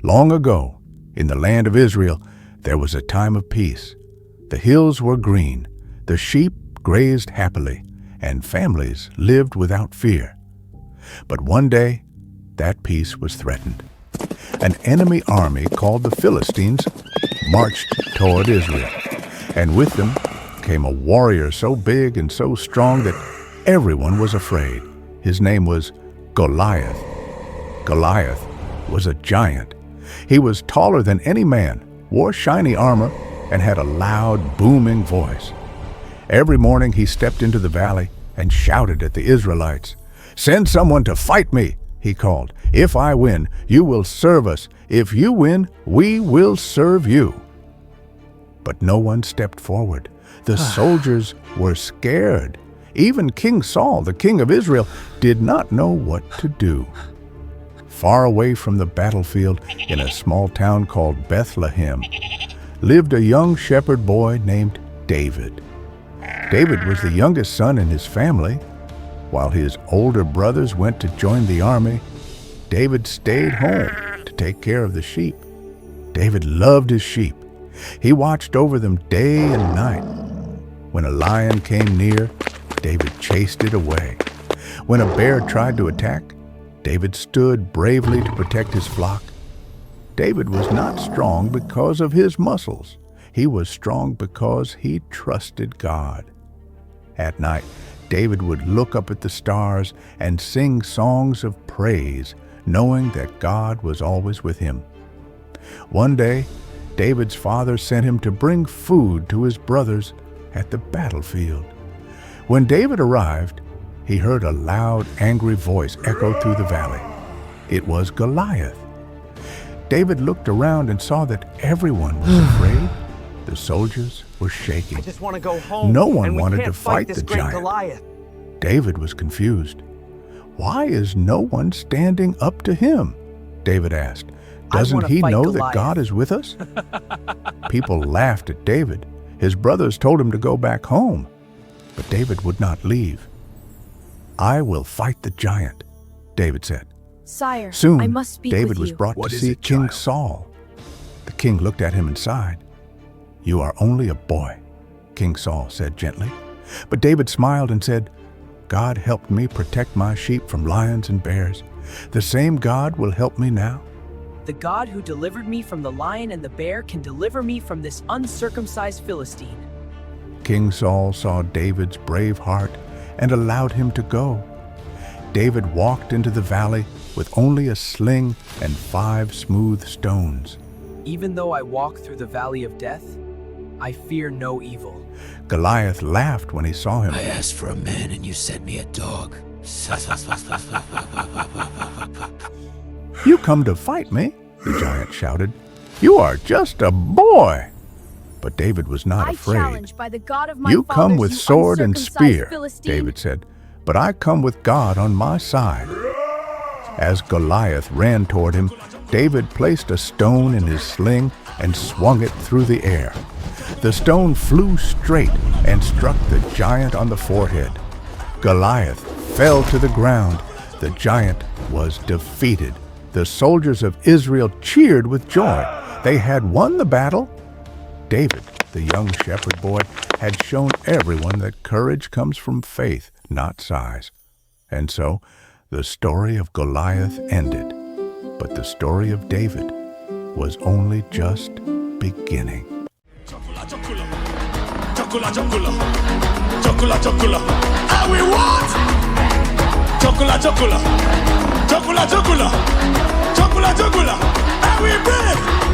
Long ago, in the land of Israel, there was a time of peace. The hills were green, the sheep grazed happily, and families lived without fear. But one day, that peace was threatened. An enemy army called the Philistines marched toward Israel, and with them came a warrior so big and so strong that everyone was afraid. His name was Goliath. Goliath was a giant. He was taller than any man, wore shiny armor, and had a loud, booming voice. Every morning he stepped into the valley and shouted at the Israelites. "Send someone to fight me," he called. "If I win, you will serve us. If you win, we will serve you." But no one stepped forward. The soldiers were scared. Even King Saul, the king of Israel, did not know what to do. Far away from the battlefield, in a small town called Bethlehem, lived a young shepherd boy named David. David was the youngest son in his family. While his older brothers went to join the army, David stayed home to take care of the sheep. David loved his sheep. He watched over them day and night. When a lion came near, David chased it away. When a bear tried to attack, David stood bravely to protect his flock. David was not strong because of his muscles. He was strong because he trusted God. At night, David would look up at the stars and sing songs of praise, knowing that God was always with him. One day, David's father sent him to bring food to his brothers at the battlefield. When David arrived, he heard a loud, angry voice echo through the valley. It was Goliath. David looked around and saw that everyone was afraid. The soldiers were shaking. I just want to go home. No one and we wanted can't to fight this the great giant. Goliath. David was confused. Why is no one standing up to him? David asked. Doesn't he know that God is with us? People laughed at David. His brothers told him to go back home, but David would not leave. "I will fight the giant," David said. Sire, Soon, I must speak David with was you. brought What to is see it, King child? Saul. The king looked at him and sighed. "You are only a boy," King Saul said gently. But David smiled and said, "God helped me protect my sheep from lions and bears. The same God will help me now." The God who delivered me from the lion and the bear can deliver me from this uncircumcised Philistine. King Saul saw David's brave heart and allowed him to go. David walked into the valley with only a sling and 5 smooth stones. Even though I walk through the valley of death, I fear no evil. Goliath laughed when he saw him. I asked for a man and you sent me a dog. "You come to fight me?" the giant shouted. "You are just a boy." But David was not I afraid. challenge by the God of my "You come fathers, with you sword and uncircumcised spear," Philistine. David said, "but I come with God on my side." As Goliath ran toward him, David placed a stone in his sling and swung it through the air. The stone flew straight and struck the giant on the forehead. Goliath fell to the ground. The giant was defeated. The soldiers of Israel cheered with joy. They had won the battle. David, the young shepherd boy, had shown everyone that courage comes from faith, not size. And so, the story of Goliath ended. But the story of David was only just beginning. And we what? Chocolate, chocolate. And we big.